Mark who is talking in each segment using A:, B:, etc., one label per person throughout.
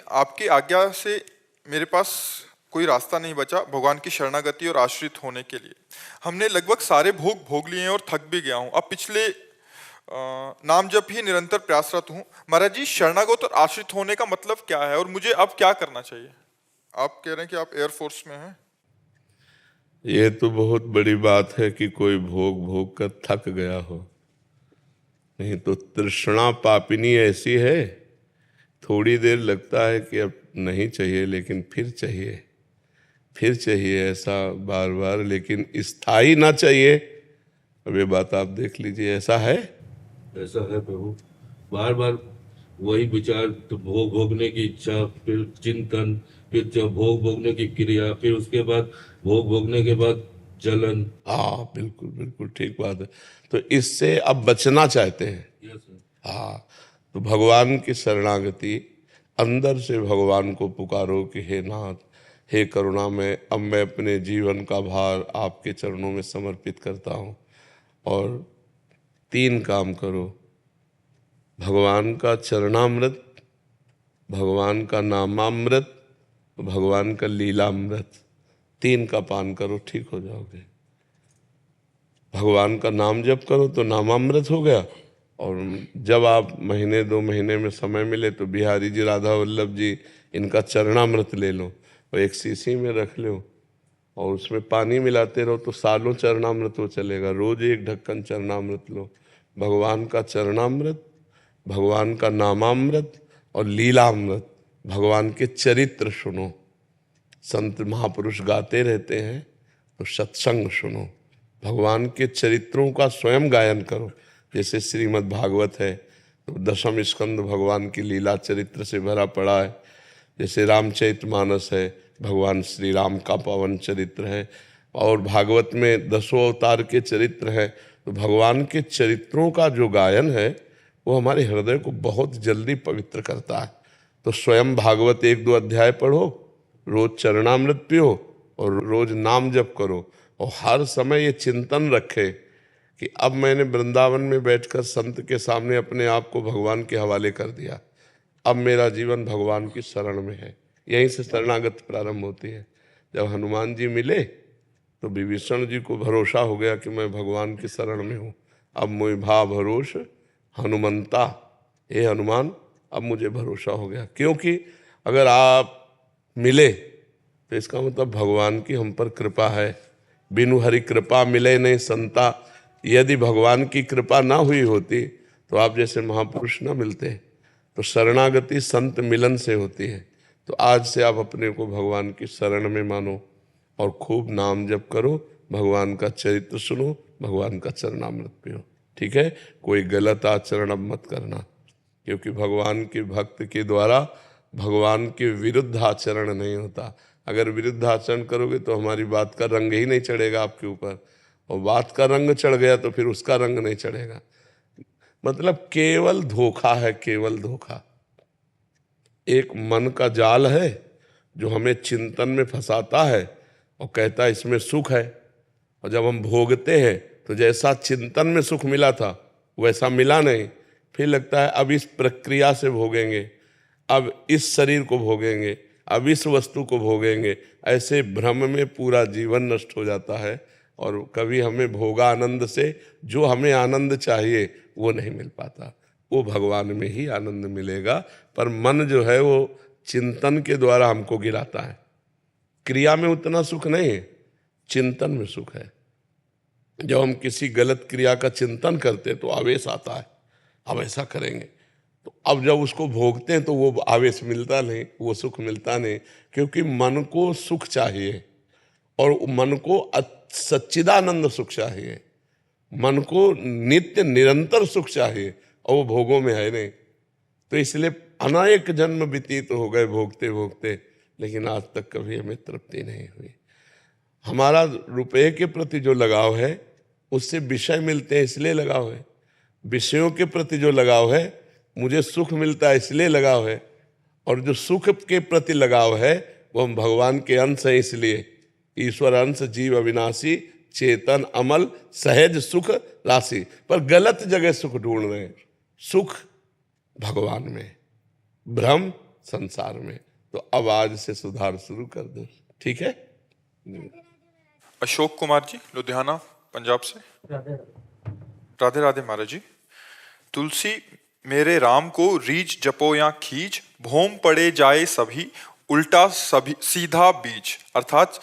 A: आपकी आज्ञा से मेरे पास कोई रास्ता नहीं बचा भगवान की शरणागति और आश्रित होने के लिए। हमने लगभग सारे भोग भोग लिए हैं और थक भी गया हूँ। अब पिछले नाम जप ही निरंतर प्रयासरत हूँ। महाराज जी, शरणागत और आश्रित होने का मतलब क्या है और मुझे अब क्या करना चाहिए? आप कह रहे हैं कि आप एयरफोर्स में हैं।
B: ये तो बहुत बड़ी बात है कि कोई भोग भोग कर थक गया हो। नहीं तो तृष्णा पापिनी ऐसी है, थोड़ी देर लगता है कि अब नहीं चाहिए, लेकिन फिर चाहिए ऐसा बार बार, लेकिन स्थायी ना चाहिए। अब ये बात आप देख लीजिए, ऐसा है।
C: ऐसा है प्रभु, बार बार वही विचार, तो भोग भोगने की इच्छा, फिर चिंतन, फिर जब भोग भोगने की क्रिया, फिर उसके बाद भोग भोगने के बाद जलन।
B: हाँ, बिल्कुल बिल्कुल ठीक बात है। तो इससे अब बचना चाहते हैं।
C: Yes sir.
B: हाँ, तो भगवान की शरणागति, अंदर से भगवान को पुकारो कि हे नाथ, हे करुणामय, अब मैं अपने जीवन का भार आपके चरणों में समर्पित करता हूँ। और 3 काम करो, भगवान का चरणामृत, भगवान का नामामृत, भगवान का लीलामृत, 3 का पान करो, ठीक हो जाओगे। भगवान का नाम जप करो तो नामामृत हो गया। और जब आप महीने 2 महीने में समय मिले तो बिहारी जी, राधा वल्लभ जी, इनका चरणामृत ले लो और एक शीशी में रख लो और उसमें पानी मिलाते रहो तो सालों चरणामृत वो चलेगा। रोज 1 ढक्कन चरणामृत लो। भगवान का चरणामृत, भगवान का नामामृत और लीलामृत, भगवान के चरित्र सुनो। संत महापुरुष गाते रहते हैं तो सत्संग सुनो, भगवान के चरित्रों का स्वयं गायन करो। जैसे श्रीमद् भागवत है तो 10वें स्कंद भगवान की लीला चरित्र से भरा पड़ा है। जैसे रामचरितमानस है, भगवान श्री राम का पावन चरित्र है। और भागवत में 10 अवतार के चरित्र हैं। तो भगवान के चरित्रों का जो गायन है वो हमारे हृदय को बहुत जल्दी पवित्र करता है। तो स्वयं भागवत 1-2 अध्याय पढ़ो, रोज चरणामृत पियो और रोज नाम जप करो। और हर समय ये चिंतन रखे कि अब मैंने वृंदावन में बैठकर संत के सामने अपने आप को भगवान के हवाले कर दिया, अब मेरा जीवन भगवान की शरण में है। यहीं से शरणागत प्रारंभ होती है। जब हनुमान जी मिले तो विभीषण जी को भरोसा हो गया कि मैं भगवान की शरण में हूँ। अब मोहि भा भरोस हनुमंता, हे हनुमान, अब मुझे भरोसा हो गया। क्योंकि अगर आप मिले तो इसका मतलब भगवान की हम पर कृपा है। बिनु हरि कृपा मिले नहीं संता। यदि भगवान की कृपा ना हुई होती तो आप जैसे महापुरुष ना मिलते। तो शरणागति संत मिलन से होती है। तो आज से आप अपने को भगवान की शरण में मानो और खूब नाम जप करो, भगवान का चरित्र सुनो, भगवान का चरणामृत पियो। ठीक है, कोई गलत आचरण अब मत करना, क्योंकि भगवान के भक्त के द्वारा भगवान के विरुद्ध आचरण नहीं होता। अगर विरुद्ध आचरण करोगे तो हमारी बात का रंग ही नहीं चढ़ेगा आपके ऊपर, और बात का रंग चढ़ गया तो फिर उसका रंग नहीं चढ़ेगा। मतलब केवल धोखा है, केवल धोखा। एक मन का जाल है जो हमें चिंतन में फंसाता है और कहता है इसमें सुख है, और जब हम भोगते हैं तो जैसा चिंतन में सुख मिला था वैसा मिला नहीं। फिर लगता है अब इस प्रक्रिया से भोगेंगे, अब इस शरीर को भोगेंगे, अब इस वस्तु को भोगेंगे। ऐसे भ्रम में पूरा जीवन नष्ट हो जाता है और कभी हमें भोगा आनंद से जो हमें आनंद चाहिए वो नहीं मिल पाता। वो भगवान में ही आनंद मिलेगा। पर मन जो है वो चिंतन के द्वारा हमको गिराता है। क्रिया में उतना सुख नहीं है, चिंतन में सुख है। जब हम किसी गलत क्रिया का चिंतन करते हैं तो आवेश आता है, हम ऐसा करेंगे। तो अब जब उसको भोगते हैं तो वो आवेश मिलता नहीं, वो सुख मिलता नहीं, क्योंकि मन को सुख चाहिए और मन को सच्चिदानंद सुख चाहिए, मन को नित्य निरंतर सुख चाहिए, और वो भोगों में है नहीं। तो इसलिए अनेक जन्म व्यतीत हो गए भोगते भोगते, लेकिन आज तक कभी हमें तृप्ति नहीं हुई। हमारा रुपये के प्रति जो लगाव है उससे विषय मिलते हैं इसलिए लगाव है, विषयों के प्रति जो लगाव है मुझे सुख मिलता है इसलिए लगाव है, और जो सुख के प्रति लगाव है वो हम भगवान के अंश हैं इसलिए। ईश्वर अंश जीव अविनाशी चेतन अमल सहज सुख राशि। पर गलत जगह सुख ढूंढ रहे हैं। सुख भगवान में, भ्रम संसार में। तो अब आज से सुधार शुरू कर दो, ठीक है।
A: अशोक कुमार जी, लुधियाना, पंजाब से। राधे राधे महाराज जी। तुलसी मेरे राम को रीझ जपो या खींच, भोम पड़े जाए सभी, उल्टा सभी सीधा बीज। अर्थात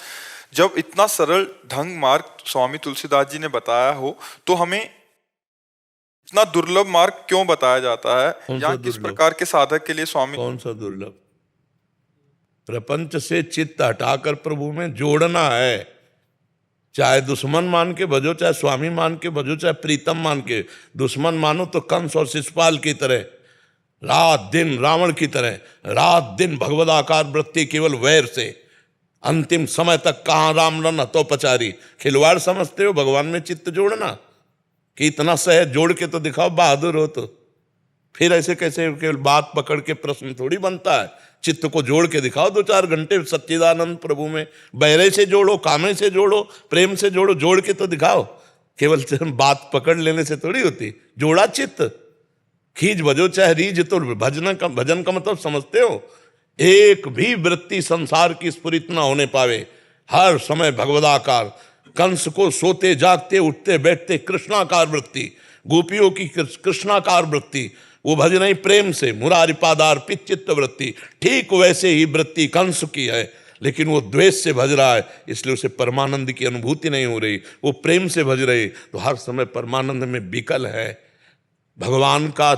A: जब इतना सरल ढंग मार्ग स्वामी तुलसीदास जी ने बताया हो तो हमें इतना दुर्लभ मार्ग क्यों बताया जाता है,
B: कौन सा
A: या किस
B: दुर्लभ?
A: प्रकार के साधक के लिए स्वामी।
B: कौन सा दुर्लभ? प्रपंच से चित्त हटाकर प्रभु में जोड़ना है। चाहे दुश्मन मान के भजो, चाहे स्वामी मान के भजो, चाहे प्रीतम मान के। दुश्मन मानो तो कंस और शिशुपाल की तरह, रात दिन रावण की तरह, रात दिन भगवदाकार वृत्ति केवल वैर से, अंतिम समय तक कहाँ राम रन तो पचारी। खिलवाड़ समझते हो भगवान में चित्त जोड़ना? कि इतना सहज जोड़ के तो दिखाओ, बहादुर हो तो। फिर ऐसे कैसे केवल बात पकड़ के प्रश्न थोड़ी बनता है। चित्त को जोड़ के दिखाओ 2-4 घंटे सच्चिदानंद प्रभु में। बहरे से जोड़ो, कामे से जोड़ो, प्रेम से जोड़ो, जोड़ के तो दिखाओ। केवल बात पकड़ लेने से थोड़ी होती। जोड़ा चित्त, खींच भजो चाहे रीझ, तो भजन का मतलब समझते हो? एक भी वृत्ति संसार की स्फुरित न होने पावे, हर समय भगवदाकार। कंस को सोते जागते उठते बैठते कृष्णाकार वृत्ति, गोपियों की कृष्णाकार वृत्ति, वो भज नहीं प्रेम से, मुरारी पादार्पित चित्त वृत्ति। ठीक वैसे ही वृत्ति कंस की है, लेकिन वो द्वेष से भज रहा है, इसलिए उसे परमानंद की अनुभूति नहीं हो रही। वो प्रेम से भज रही तो हर समय परमानंद में विकल है। भगवान का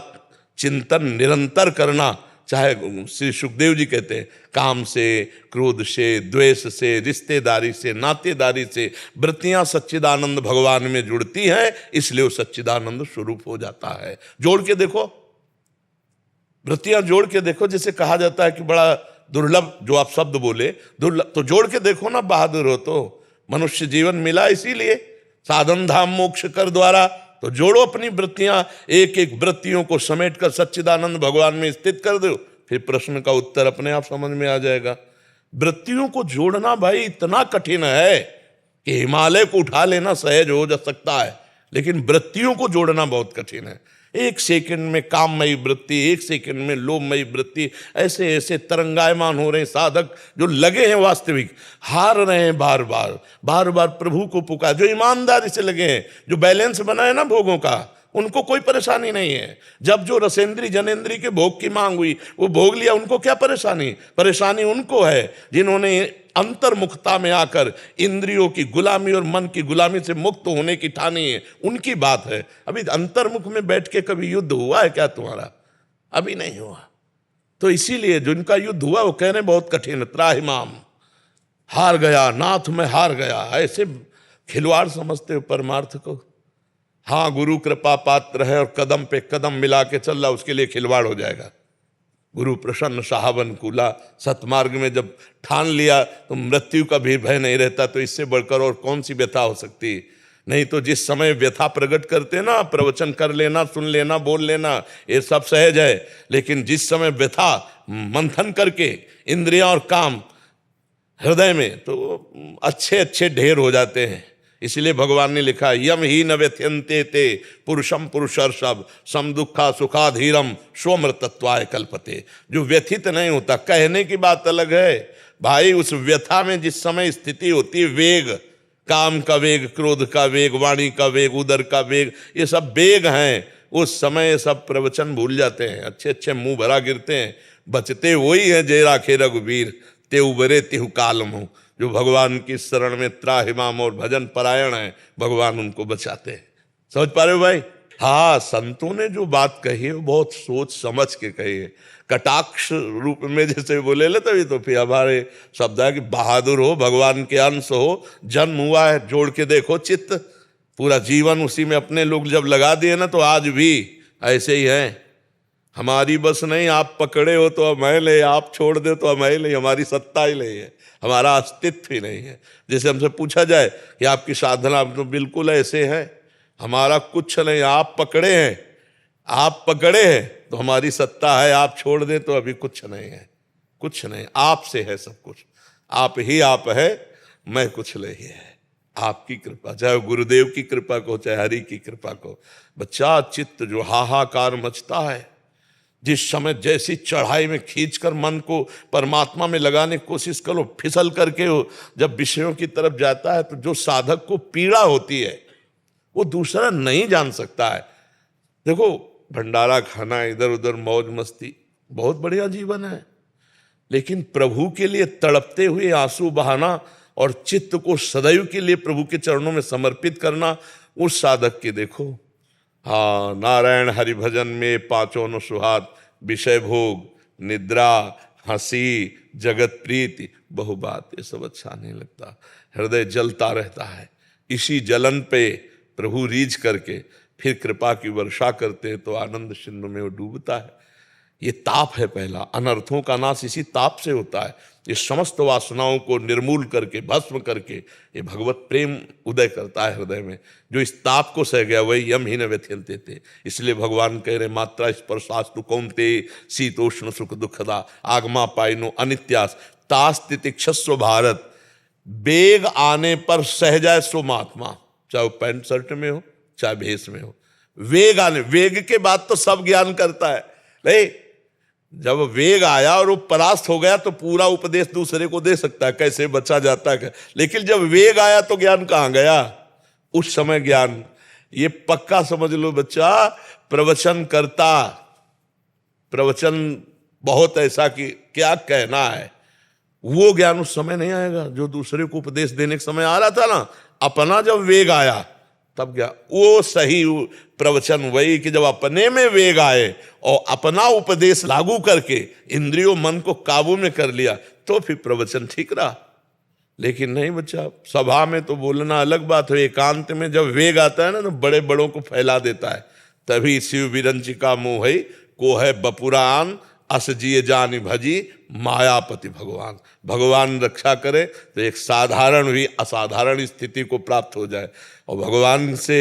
B: चिंतन निरंतर करना, चाहे श्री सुखदेव जी कहते हैं, काम से, क्रोध से, द्वेष से, रिश्तेदारी से, नातेदारी से वृत्तियां सच्चिदानंद भगवान में जुड़ती हैं, इसलिए वो सच्चिदानंद स्वरूप हो जाता है। जोड़ के देखो, वृत्तियां जोड़ के देखो। जैसे कहा जाता है कि बड़ा दुर्लभ, जो आप शब्द बोले दुर्लभ, तो जोड़ के देखो ना, बहादुर हो तो। मनुष्य जीवन मिला इसीलिए, साधन धाम मोक्ष कर द्वारा। तो जोड़ो अपनी वृत्तियां, एक एक वृत्तियों को समेट कर सच्चिदानंद भगवान में स्थित कर दो, फिर प्रश्न का उत्तर अपने आप समझ में आ जाएगा। वृत्तियों को जोड़ना भाई इतना कठिन है कि हिमालय को उठा लेना सहज हो जा सकता है, लेकिन वृत्तियों को जोड़ना बहुत कठिन है। एक सेकंड में काममयी वृत्ति, एक सेकंड में लोभमयी वृत्ति, ऐसे ऐसे तरंगायमान हो रहे हैं साधक, जो लगे हैं वास्तविक, हार रहे हैं बार बार प्रभु को पुकार, जो ईमानदारी से लगे हैं, जो बैलेंस बनाए ना भोगों का, उनको कोई परेशानी नहीं है। जब जो रसेंद्री जनेंद्री के भोग की मांग हुई, वो भोग लिया, उनको क्या परेशानी? परेशानी उनको है जिन्होंने अंतर्मुखता में आकर इंद्रियों की गुलामी और मन की गुलामी से मुक्त होने की ठानी है, उनकी बात है। अभी अंतर्मुख में बैठ के कभी युद्ध हुआ है क्या तुम्हारा? अभी नहीं हुआ। तो इसीलिए जिनका युद्ध हुआ वो कह रहे बहुत कठिन, त्राहिमाम, हार गया नाथ में, हार गया। ऐसे खिलवाड़ समझते हो परमार्थ को? हाँ, गुरु कृपा पात्र है और कदम पे कदम मिला के चल रहा, उसके लिए खिलवाड़ हो जाएगा। गुरु प्रसन्न साहबन कूला, सतमार्ग में जब ठान लिया तो मृत्यु का भी भय नहीं रहता। तो इससे बढ़कर और कौन सी व्यथा हो सकती? नहीं तो जिस समय व्यथा प्रकट करते ना, प्रवचन कर लेना, सुन लेना, बोल लेना, ये सब सहज है। लेकिन जिस समय व्यथा मंथन करके इंद्रियां और काम हृदय में, तो अच्छे अच्छे ढेर हो जाते हैं। इसलिए भगवान ने लिखा, यम ही न व्यथ्यन्ते ते पुरुषम पुरुषर्षभ सम दुखा सुखाधीरम स्वमृतत्वाय कल्पते। जो व्यथित नहीं होता, कहने की बात अलग है भाई, उस व्यथा में जिस समय स्थिति होती है, वेग, काम का वेग, क्रोध का वेग, वाणी का वेग, उदर का वेग, ये सब वेग हैं। उस समय सब प्रवचन भूल जाते हैं, अच्छे अच्छे मुंह भरा गिरते हैं। बचते वही है जे राखे रघुवीर, ते उबरे तिहु कालम हो। जो भगवान की शरण में त्राहिमाम और भजन परायण है, भगवान उनको बचाते हैं। समझ पा रहे हो भाई? हाँ, संतों ने जो बात कही है वो बहुत सोच समझ के कही है। कटाक्ष रूप में जैसे बोले ले, तभी तो फिर हमारे शब्द है कि बहादुर हो, भगवान के अंश हो, जन्म हुआ है, जोड़ के देखो चित्त, पूरा जीवन उसी में अपने लोग जब लगा दिए ना, तो आज भी ऐसे ही है। हमारी बस नहीं, आप पकड़े हो तो मैं ले, आप छोड़ दे तो मैं ले, हमारी सत्ता ही नहीं है, हमारा अस्तित्व ही नहीं है। जैसे हमसे पूछा जाए कि आपकी साधना, तो बिल्कुल ऐसे है, हमारा कुछ नहीं, आप पकड़े हैं, आप पकड़े हैं तो हमारी सत्ता है, आप छोड़ दें तो अभी कुछ नहीं है, कुछ नहीं, आपसे है सब कुछ, आप ही आप है, मैं कुछ नहीं है। आपकी कृपा, चाहे गुरुदेव की कृपा को, चाहे हरि की कृपा को। बच्चा चित्त जो हाहाकार मचता है, जिस समय जैसी चढ़ाई में खींचकर मन को परमात्मा में लगाने की कोशिश करो, फिसल करके हो जब विषयों की तरफ जाता है, तो जो साधक को पीड़ा होती है वो दूसरा नहीं जान सकता है। देखो, भंडारा खाना, इधर उधर मौज मस्ती, बहुत बढ़िया जीवन है, लेकिन प्रभु के लिए तड़पते हुए आंसू बहाना और चित्त को सदैव के लिए प्रभु के चरणों में समर्पित करना, उस साधक की देखो। हाँ, नारायण हरि भजन में पांचों न सुहात, विषय भोग, निद्रा, हंसी, जगत प्रीति, बहु बात, ये सब अच्छा नहीं लगता। हृदय जलता रहता है। इसी जलन पे प्रभु रीझ करके फिर कृपा की वर्षा करते हैं तो आनंद सिंधु में वो डूबता है। ये ताप है पहला। अनर्थों का नाश इसी ताप से होता है। ये समस्त वासनाओं को निर्मूल करके, भस्म करके ये भगवत प्रेम उदय करता है हृदय में। जो इस ताप को सह गया वही यम ही न व्यथयन्ते थे। इसलिए भगवान कह रहे, मात्रा स्पर्शास्तु कौन्ते शीतोष्ण सुख दुखदा आगमा पाइनो अनित्यास तास तितिक्षस्व भारत। वेग आने पर सह जाए सो महात्मा, चाहे वो पैंट शर्ट में हो चाहे भेष में हो। वेग आने, वेग के बाद तो सब ज्ञान करता है। नहीं, जब वेग आया और वो परास्त हो गया तो पूरा उपदेश दूसरे को दे सकता है, कैसे बचा जाता है। लेकिन जब वेग आया तो ज्ञान कहाँ गया? उस समय ज्ञान, ये पक्का समझ लो बच्चा, प्रवचन करता, प्रवचन बहुत ऐसा कि क्या कहना है, वो ज्ञान उस समय नहीं आएगा जो दूसरे को उपदेश देने के समय आ रहा था ना। अपना जब वेग आया तब क्या वो सही प्रवचन वही कि जब अपने में वेग आए और अपना उपदेश लागू करके इंद्रियों मन को काबू में कर लिया तो फिर प्रवचन ठीक रहा। लेकिन नहीं बच्चा, सभा में तो बोलना अलग बात है, एकांत में जब वेग आता है ना तो बड़े बड़ों को फैला देता है। तभी शिव विरंचिका मोह को है बपुरान अस जिए जानी भजी मायापति भगवान। भगवान रक्षा करे तो एक साधारण भी असाधारण स्थिति को प्राप्त हो जाए, और भगवान से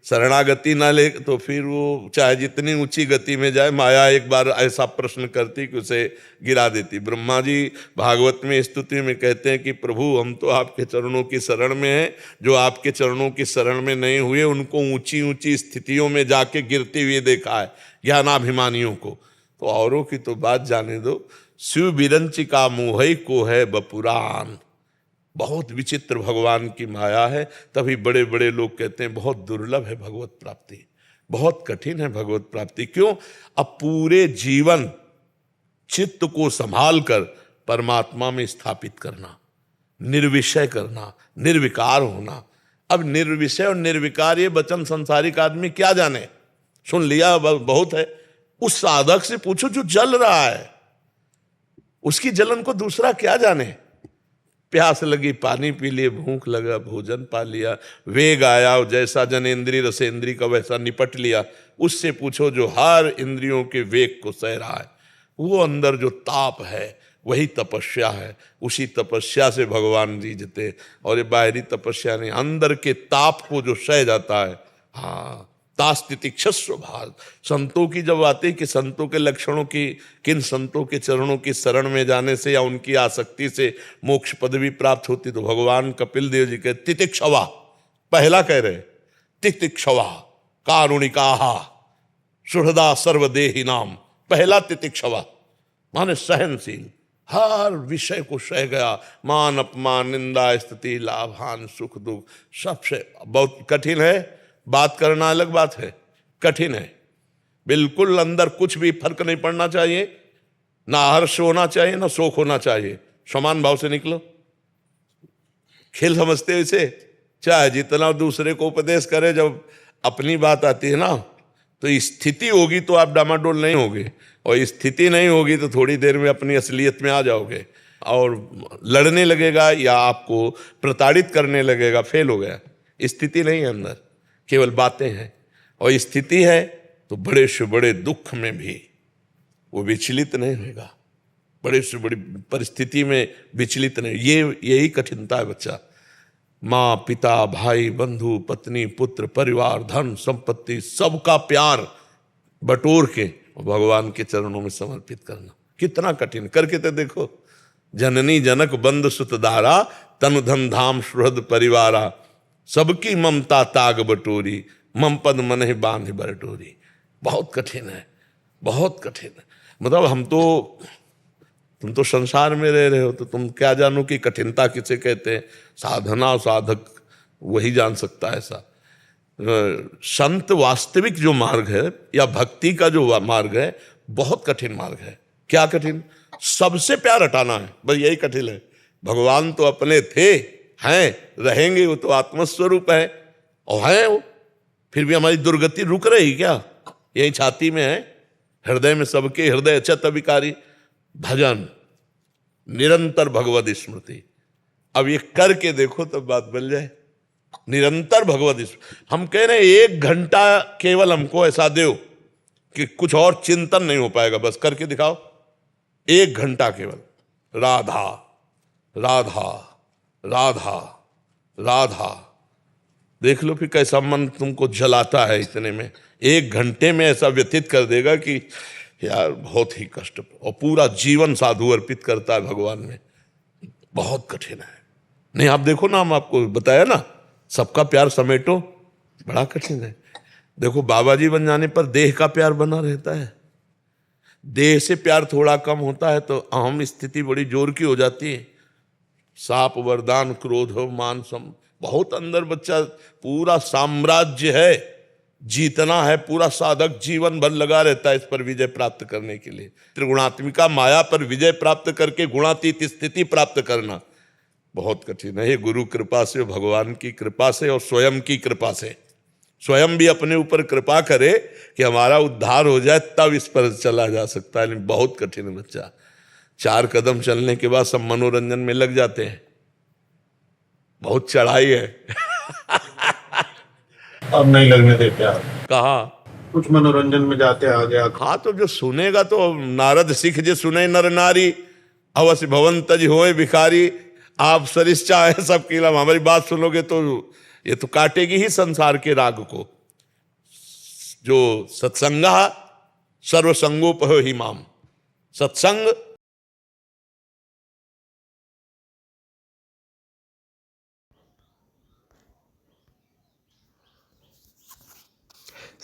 B: शरणागति ना ले तो फिर वो चाहे जितनी ऊंची गति में जाए, माया एक बार ऐसा प्रश्न करती कि उसे गिरा देती। ब्रह्मा जी भागवत में स्तुति में कहते हैं कि प्रभु हम तो आपके चरणों की शरण में हैं, जो आपके चरणों की शरण में नहीं हुए उनको ऊंची ऊंची स्थितियों में जाके गिरते हुए देखा है, ज्ञानाभिमानियों को। तो औरों की तो बात जाने दो। शिव विरंचिका मोह को है बपुरान, बहुत विचित्र भगवान की माया है। तभी बड़े बड़े लोग कहते हैं बहुत दुर्लभ है भगवत प्राप्ति, बहुत कठिन है भगवत प्राप्ति। क्यों? अब पूरे जीवन चित्त को संभाल कर परमात्मा में स्थापित करना, निर्विषय करना, निर्विकार होना। अब निर्विषय और निर्विकार ये वचन संसारिक आदमी क्या जाने, सुन लिया बहुत है। उस साधक से पूछो जो जल रहा है, उसकी जलन को दूसरा क्या जाने। प्यास लगी पानी पी लिए, भूख लगा भोजन पा लिया, वेग आया जैसा जनेन्द्रिय रसेंद्रिय का वैसा निपट लिया। उससे पूछो जो हर इंद्रियों के वेग को सह रहा है, वो अंदर जो ताप है वही तपस्या है। उसी तपस्या से भगवान जीतते, और ये बाहरी तपस्या नहीं, अंदर के ताप को जो सह जाता है। हाँ, तास्तितिक्षस्व भाग। संतों की जब आती कि संतों के लक्षणों की, किन संतों के चरणों की शरण में जाने से या उनकी आसक्ति से मोक्ष पदवी प्राप्त होती, तो भगवान कपिल देव जी के तितिक्षवा पहला कह रहे, तितिक्षवा कारुणिकाहा सुहृदा सर्वदेही नाम। पहला तितिक्षवा माने सहनशील, हर विषय को सह गया, मान अपमान निंदा स्तुति लाभ हानि सुख दुख सबसे। बहुत कठिन है, बात करना अलग बात है, कठिन है बिल्कुल। अंदर कुछ भी फर्क नहीं पड़ना चाहिए, ना हर्ष होना चाहिए ना शोक होना चाहिए, समान भाव से निकलो। खेल समझते हो इसे? चाहे जितना दूसरे को उपदेश करे, जब अपनी बात आती है ना तो स्थिति होगी तो आप डामाडोल नहीं होगे, और स्थिति नहीं होगी तो थोड़ी देर में अपनी असलियत में आ जाओगे और लड़ने लगेगा या आपको प्रताड़ित करने लगेगा। फेल हो गया। स्थिति नहीं है अंदर, केवल बातें हैं। और स्थिति है तो बड़े से बड़े दुख में भी वो विचलित नहीं होगा, बड़े से बड़ी परिस्थिति में विचलित नहीं। यही कठिनता है बच्चा। माँ पिता भाई बंधु पत्नी पुत्र परिवार धन संपत्ति सबका प्यार बटोर के भगवान के चरणों में समर्पित करना कितना कठिन। करके तो देखो। जननी जनक बंद सुत दारा तनु धन धाम सुहृद परिवारा सबकी ममता ताग बटोरी मम पद मन बांध बरटोरी। बहुत कठिन है। बहुत कठिन है। मतलब तुम तो संसार में रह रहे हो, तो तुम क्या जानो कि कठिनता किसे कहते हैं। साधना और साधक वही जान सकता है ऐसा। संत वास्तविक जो मार्ग है या भक्ति का जो मार्ग है, बहुत कठिन मार्ग है। क्या कठिन? सबसे प्यार हटाना है, बस यही कठिन है। भगवान तो अपने थे, हैं, रहेंगे, वो तो आत्मस्वरूप है और है वो। फिर भी हमारी दुर्गति रुक रही क्या? यही छाती में है, हृदय में सबके हृदय अचत विकारी। भजन, निरंतर भगवत स्मृति। अब ये करके देखो तब बात बन जाए। निरंतर भगवत स्मृति। हम कह रहे हैं 1 घंटा केवल हमको ऐसा दो कि कुछ और चिंतन नहीं हो पाएगा, बस करके दिखाओ। 1 घंटा केवल राधा राधा राधा राधा, देख लो फिर कैसा मन तुमको जलाता है। इतने में 1 घंटे में ऐसा व्यतीत कर देगा कि यार बहुत ही कष्ट, और पूरा जीवन साधु अर्पित करता है भगवान में। बहुत कठिन है। नहीं, आप देखो ना, हम आपको बताया ना, सबका प्यार समेटो, बड़ा कठिन है। देखो बाबा जी बन जाने पर देह का प्यार बना रहता है। देह से प्यार थोड़ा कम होता है तो अहम स्थिति बड़ी जोर की हो जाती है। साप वरदान क्रोध मान सम, बहुत अंदर बच्चा, पूरा साम्राज्य है, जीतना है। पूरा साधक जीवन भर लगा रहता है इस पर विजय प्राप्त करने के लिए। त्रिगुणात्मिका माया पर विजय प्राप्त करके गुणातीत स्थिति प्राप्त करना बहुत कठिन है। ये गुरु कृपा से, भगवान की कृपा से और स्वयं की कृपा से, स्वयं भी अपने ऊपर कृपा करे कि हमारा उद्धार हो जाए, तब इस पर चला जा सकता है। लेकिन बहुत कठिन है बच्चा। 4 कदम चलने के बाद सब मनोरंजन में लग जाते हैं। बहुत चढ़ाई है।
D: अब नहीं लगने देते आप,
B: कहा
D: कुछ मनोरंजन में जाते आ गया।
B: हाँ, तो जो सुनेगा तो नारद सिख जे सुने नर नारी, अवश्य भवन तज होए भिखारी। आप सरिश्चा है सबकी लम, हमारी बात सुनोगे तो ये तो काटेगी ही संसार के राग को। जो सत्संगा सर्वसंगोपहो ही माम, सत्संग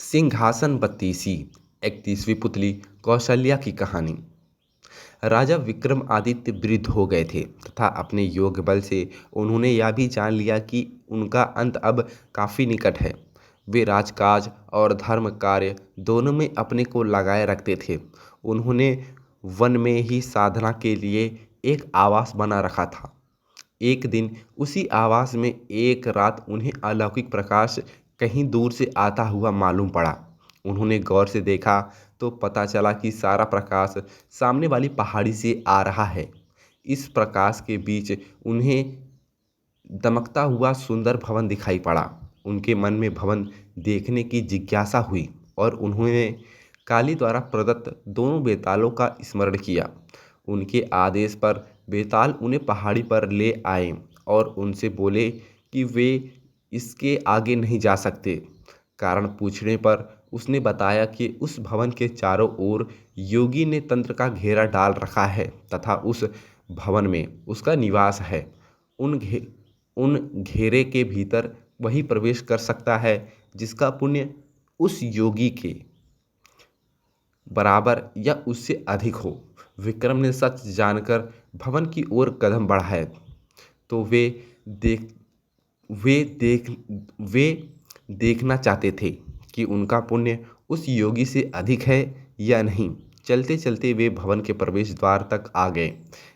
E: सिंहासन बत्तीसी 31वीं पुतली कौशल्या की कहानी। राजा विक्रमादित्य वृद्ध हो गए थे तथा अपने योग बल से उन्होंने यह भी जान लिया कि उनका अंत अब काफ़ी निकट है। वे राजकाज और धर्म कार्य दोनों में अपने को लगाए रखते थे। उन्होंने वन में ही साधना के लिए एक आवास बना रखा था। एक दिन उसी आवास में एक रात उन्हें अलौकिक प्रकाश कहीं दूर से आता हुआ मालूम पड़ा। उन्होंने गौर से देखा तो पता चला कि सारा प्रकाश सामने वाली पहाड़ी से आ रहा है। इस प्रकाश के बीच उन्हें दमकता हुआ सुंदर भवन दिखाई पड़ा। उनके मन में भवन देखने की जिज्ञासा हुई और उन्होंने काली द्वारा प्रदत्त दोनों बेतालों का स्मरण किया। उनके आदेश पर बेताल उन्हें पहाड़ी पर ले आए और उनसे बोले कि वे इसके आगे नहीं जा सकते। कारण पूछने पर उसने बताया कि उस भवन के चारों ओर योगी ने तंत्र का घेरा डाल रखा है तथा उस भवन में उसका निवास है। उन घेरे के भीतर वही प्रवेश कर सकता है जिसका पुण्य उस योगी के बराबर या उससे अधिक हो। विक्रम ने सच जानकर भवन की ओर कदम बढ़ाए तो वे देखना चाहते थे कि उनका पुण्य उस योगी से अधिक है या नहीं। चलते चलते वे भवन के प्रवेश द्वार तक आ गए।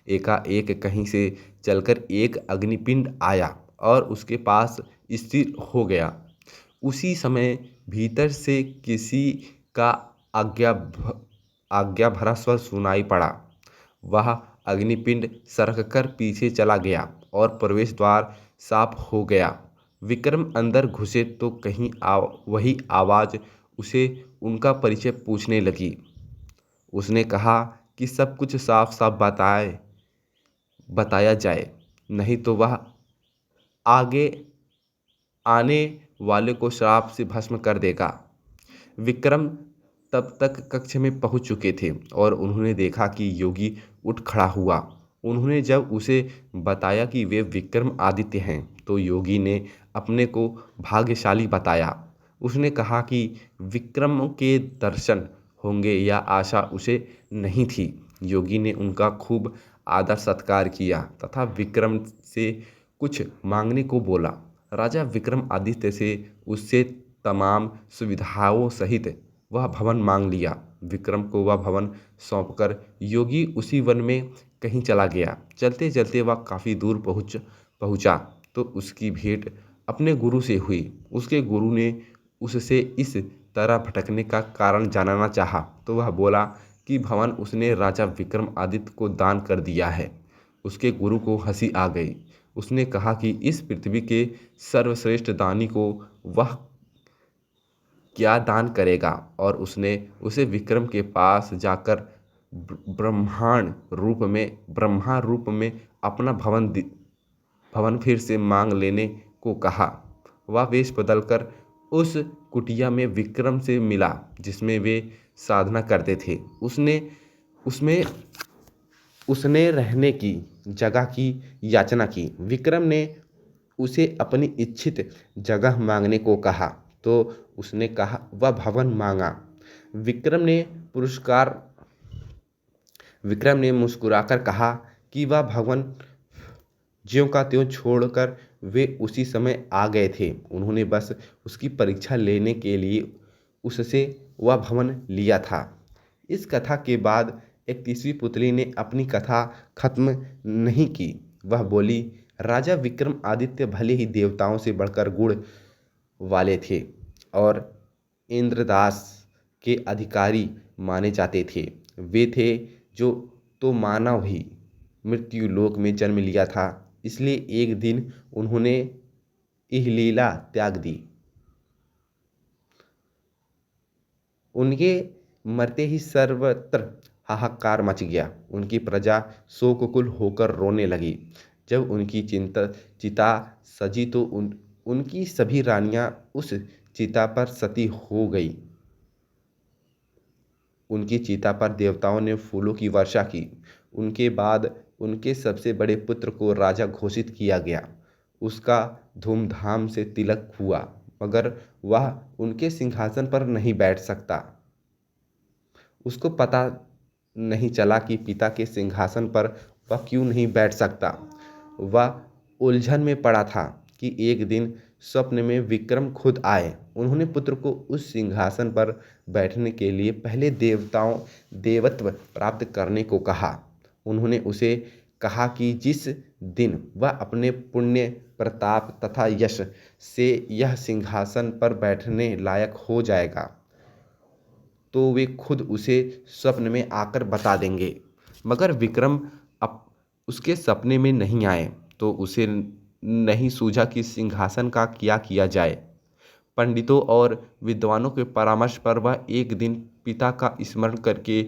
E: एकाएक कहीं से चलकर एक अग्निपिंड आया और उसके पास स्थिर हो गया। उसी समय भीतर से किसी का आज्ञा भरा स्वर सुनाई पड़ा। वह अग्निपिंड सरककर पीछे चला गया और प्रवेश द्वार साफ हो गया। विक्रम अंदर घुसे तो कहीं वही आवाज़ उसे उनका परिचय पूछने लगी। उसने कहा कि सब कुछ साफ साफ बताया जाए, नहीं तो वह आगे आने वाले को श्राप से भस्म कर देगा। विक्रम तब तक कक्ष में पहुंच चुके थे और उन्होंने देखा कि योगी उठ खड़ा हुआ। उन्होंने जब उसे बताया कि वे विक्रम आदित्य हैं तो योगी ने अपने को भाग्यशाली बताया। उसने कहा कि विक्रम के दर्शन होंगे या आशा उसे नहीं थी। योगी ने उनका खूब आदर सत्कार किया तथा विक्रम से कुछ मांगने को बोला। राजा विक्रमादित्य से उससे तमाम सुविधाओं सहित वह भवन मांग लिया। विक्रम को वह भवन सौंपकर योगी उसी वन में कहीं चला गया। चलते चलते वह काफ़ी दूर पहुंचा तो उसकी भेंट अपने गुरु से हुई। उसके गुरु ने उससे इस तरह भटकने का कारण जानना चाहा तो वह बोला कि भवन उसने राजा विक्रमादित्य को दान कर दिया है। उसके गुरु को हंसी आ गई। उसने कहा कि इस पृथ्वी के सर्वश्रेष्ठ दानी को वह क्या दान करेगा, और उसने उसे विक्रम के पास जाकर ब्रह्मा रूप में अपना भवन फिर से मांग लेने को कहा। वह वेश बदलकर उस कुटिया में विक्रम से मिला जिसमें वे साधना करते थे। उसने रहने की जगह की याचना की। विक्रम ने उसे अपनी इच्छित जगह मांगने को कहा तो उसने कहा वह भवन मांगा। विक्रम ने मुस्कुराकर कहा कि वह भवन ज्यों का त्यों छोड़कर वे उसी समय आ गए थे। उन्होंने बस उसकी परीक्षा लेने के लिए उससे वह भवन लिया था। इस कथा के बाद 31वीं पुतली ने अपनी कथा खत्म नहीं की। वह बोली, राजा विक्रमादित्य भले ही देवताओं से बढ़कर गुण वाले थे और इंद्रदास के अधिकारी माने जाते थे। वे थे जो तो मानव ही मृत्यु लोक में जन्म लिया था, इसलिए एक दिन उन्होंने यह लीला त्याग दी। उनके मरते ही सर्वत्र हाहाकार मच गया। उनकी प्रजा शोककुल होकर रोने लगी। जब उनकी चिता सजी तो उनकी सभी रानियां उस चिता पर सती हो गई। उनकी चिता पर देवताओं ने फूलों की वर्षा की। उनके बाद उनके सबसे बड़े पुत्र को राजा घोषित किया गया। उसका धूमधाम से तिलक हुआ, मगर वह उनके सिंहासन पर नहीं बैठ सकता। उसको पता नहीं चला कि पिता के सिंहासन पर वह क्यों नहीं बैठ सकता। वह उलझन में पड़ा था कि एक दिन स्वप्न में विक्रम खुद आए। उन्होंने पुत्र को उस सिंहासन पर बैठने के लिए पहले देवत्व प्राप्त करने को कहा। उन्होंने उसे कहा कि जिस दिन वह अपने पुण्य प्रताप तथा यश से यह सिंहासन पर बैठने लायक हो जाएगा तो वे खुद उसे स्वप्न में आकर बता देंगे। मगर विक्रम उसके सपने में नहीं आए तो उसे नहीं सूझा कि सिंहासन का क्या किया जाए। पंडितों और विद्वानों के परामर्श पर वह एक दिन पिता का स्मरण करके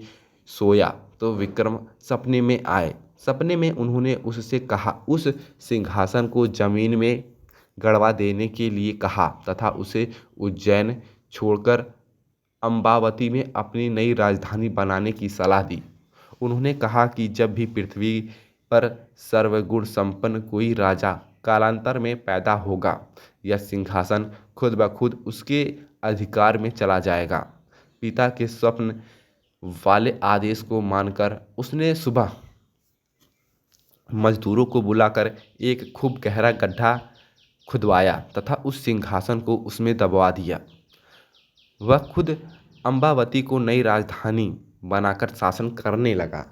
E: सोया तो विक्रम सपने में आए। सपने में उन्होंने उससे कहा, उस सिंहासन को जमीन में गड़वा देने के लिए कहा तथा उसे उज्जैन छोड़कर अम्बावती में अपनी नई राजधानी बनाने की सलाह दी। उन्होंने कहा कि जब भी पृथ्वी पर सर्वगुण संपन्न कोई राजा कालांतर में पैदा होगा, यह सिंहासन खुद ब खुद उसके अधिकार में चला जाएगा। पिता के स्वप्न वाले आदेश को मानकर उसने सुबह मजदूरों को बुलाकर एक खूब गहरा गड्ढा खुदवाया तथा उस सिंहासन को उसमें दबवा दिया। वह खुद अम्बावती को नई राजधानी बनाकर शासन करने लगा।